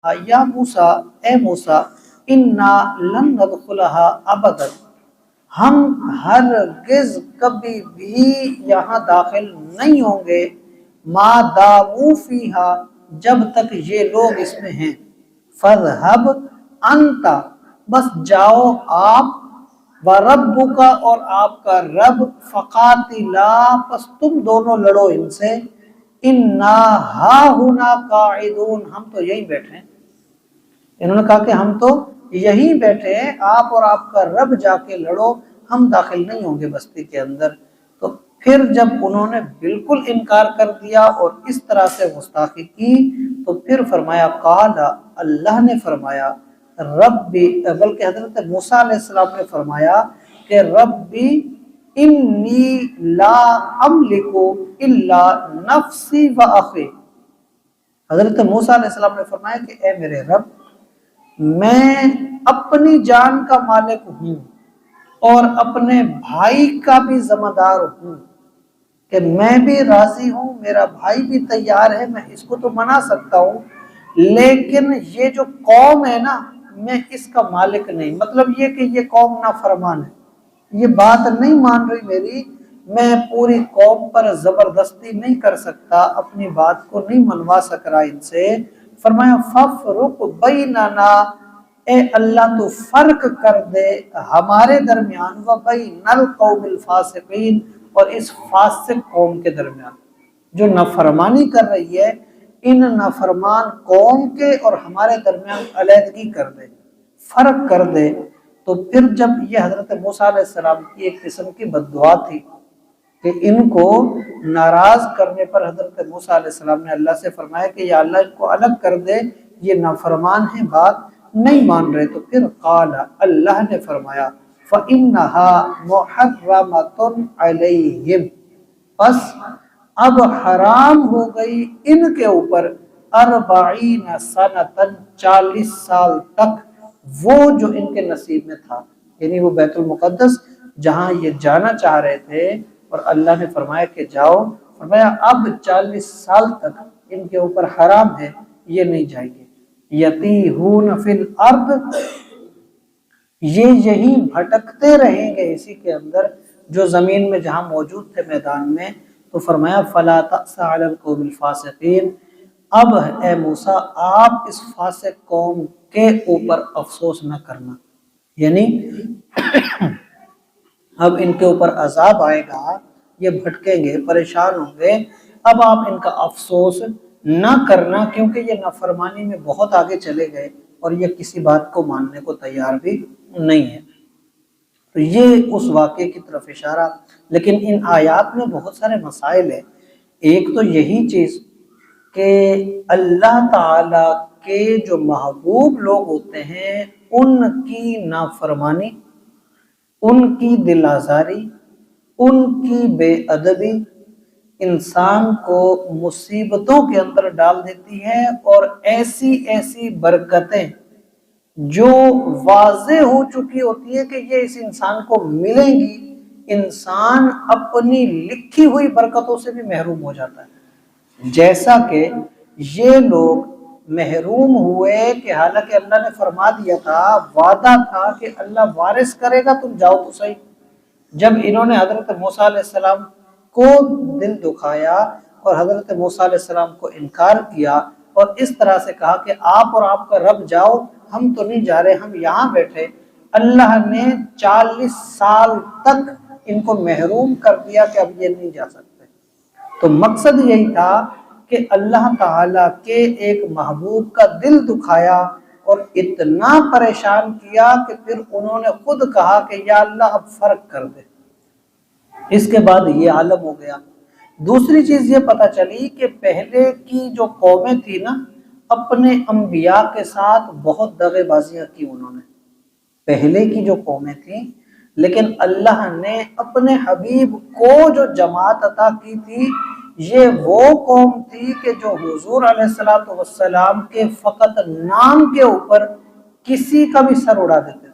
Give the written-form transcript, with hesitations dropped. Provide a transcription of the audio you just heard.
یا موسیٰ، اے موسیٰ، انا لن ندخلها ابدا، ہم ہرگز کبھی بھی یہاں داخل نہیں ہوں گے، ما داموا فیہا، جب تک یہ لوگ اس میں ہیں، فذہب انت، بس جاؤ آپ، وربک، اور آپ کا رب، فقاتلا، پس تم دونوں لڑو ان سے، انا ہاہنا قاعدون، ہم تو یہیں بیٹھے ہیں۔ انہوں نے کہا کہ ہم تو یہیں بیٹھے ہیں، آپ اور آپ کا رب جا کے لڑو، ہم داخل نہیں ہوں گے بستی کے اندر۔ تو پھر جب انہوں نے بالکل انکار کر دیا اور اس طرح سے گستاخی کی، تو پھر فرمایا قال، اللہ نے فرمایا، ربی، بلکہ حضرت موسیٰ علیہ السلام نے فرمایا کہ ربی انی لا املک الا نفسی و اخی، حضرت موسیٰ علیہ السلام نے فرمایا کہ اے میرے رب، میں اپنی جان کا مالک ہوں اور اپنے بھائی کا بھی ذمہ دار ہوں، کہ میں بھی راضی ہوں، میرا بھائی بھی تیار ہے، میں اس کو تو منا سکتا ہوں، لیکن یہ جو قوم ہے نا، میں اس کا مالک نہیں، مطلب یہ کہ یہ قوم نافرمان ہے، یہ بات نہیں مان رہی میری، میں پوری قوم پر زبردستی نہیں کر سکتا، اپنی بات کو نہیں منوا سک رہا ان سے۔ فرمایا فَفْرُقْ بَيْنَنَا، اے اللہ تو فرق کر دے ہمارے درمیان، وَبَيْنَ الْقَوْمِ الْفَاسِقِينَ، اور اس فاسق قوم کے درمیان جو نافرمانی کر رہی ہے، ان نافرمان قوم کے اور ہمارے درمیان علیحدگی کر دے، فرق کر دے۔ تو پھر جب یہ حضرت موسیٰ علیہ السلام کی ایک قسم کی بد دعا تھی کہ ان کو ناراض کرنے پر حضرت موسیٰ علیہ السلام نے اللہ سے فرمایا کہ یا اللہ ان کو الگ کر دے، یہ نافرمان ہیں، بات نہیں مان رہے، تو پھر قال، اللہ نے فرمایا فَإِنَّهَا مُحَرَّمَةٌ عَلَيْهِمْ، پس اب حرام ہو گئی ان کے اوپر، 40 سنۃ، 40 سال تک، وہ جو ان کے نصیب میں تھا، یعنی وہ بیت المقدس جہاں یہ جانا چاہ رہے تھے اور اللہ نے فرمایا کہ جاؤ، فرمایا اب 40 سال تک ان کے اوپر حرام ہے، یہ نہیں جائیں گے، یتیہون فی الارض، یہ یہی بھٹکتے رہیں گے اسی کے اندر، جو زمین میں جہاں موجود تھے میدان میں۔ تو فرمایا فلا تأس علی القوم الفاسقین، اب اے موسیٰ آپ اس فاسق قوم کے اوپر افسوس نہ کرنا، یعنی اب ان کے اوپر عذاب آئے گا، یہ بھٹکیں گے، پریشان ہوں گے، اب آپ ان کا افسوس نہ کرنا، کیونکہ یہ نافرمانی میں بہت آگے چلے گئے اور یہ کسی بات کو ماننے کو تیار بھی نہیں ہے۔ تو یہ اس واقعے کی طرف اشارہ، لیکن ان آیات میں بہت سارے مسائل ہیں۔ ایک تو یہی چیز کہ اللہ تعالی کے جو محبوب لوگ ہوتے ہیں ان کی نافرمانی، ان کی دل آزاری، ان کی بے ادبی انسان کو مصیبتوں کے اندر ڈال دیتی ہے، اور ایسی ایسی برکتیں جو واضح ہو چکی ہوتی ہے کہ یہ اس انسان کو ملیں گی، انسان اپنی لکھی ہوئی برکتوں سے بھی محروم ہو جاتا ہے۔ جیسا کہ یہ لوگ محروم ہوئے کہ حالانکہ اللہ نے فرما دیا تھا، وعدہ تھا کہ اللہ وارث کرے گا، تم جاؤ تو صحیح۔ جب انہوں نے حضرت موسیٰ علیہ السلام کو دل دکھایا اور حضرت موسیٰ علیہ السلام کو انکار کیا اور اس طرح سے کہا کہ آپ اور آپ کا رب جاؤ، ہم تو نہیں جا رہے، ہم یہاں بیٹھے، اللہ نے 40 سال تک ان کو محروم کر دیا کہ اب یہ نہیں جا سکتے۔ تو مقصد یہی تھا کہ اللہ تعالیٰ کے ایک محبوب کا دل دکھایا اور اتنا پریشان کیا کہ پھر انہوں نے خود کہا کہ یا اللہ اب فرق کر دے۔ اس کے بعد یہ عالم ہو گیا۔ دوسری چیز یہ پتہ چلی کہ پہلے کی جو قومیں تھی نا، اپنے انبیاء کے ساتھ بہت دغے بازیاں کی انہوں نے، پہلے کی جو قومیں تھیں، لیکن اللہ نے اپنے حبیب کو جو جماعت عطا کی تھی، یہ وہ قوم تھی کہ جو حضور علیہ السلام کے فقط نام کے اوپر کسی کا بھی سر اڑا دیتے تھے۔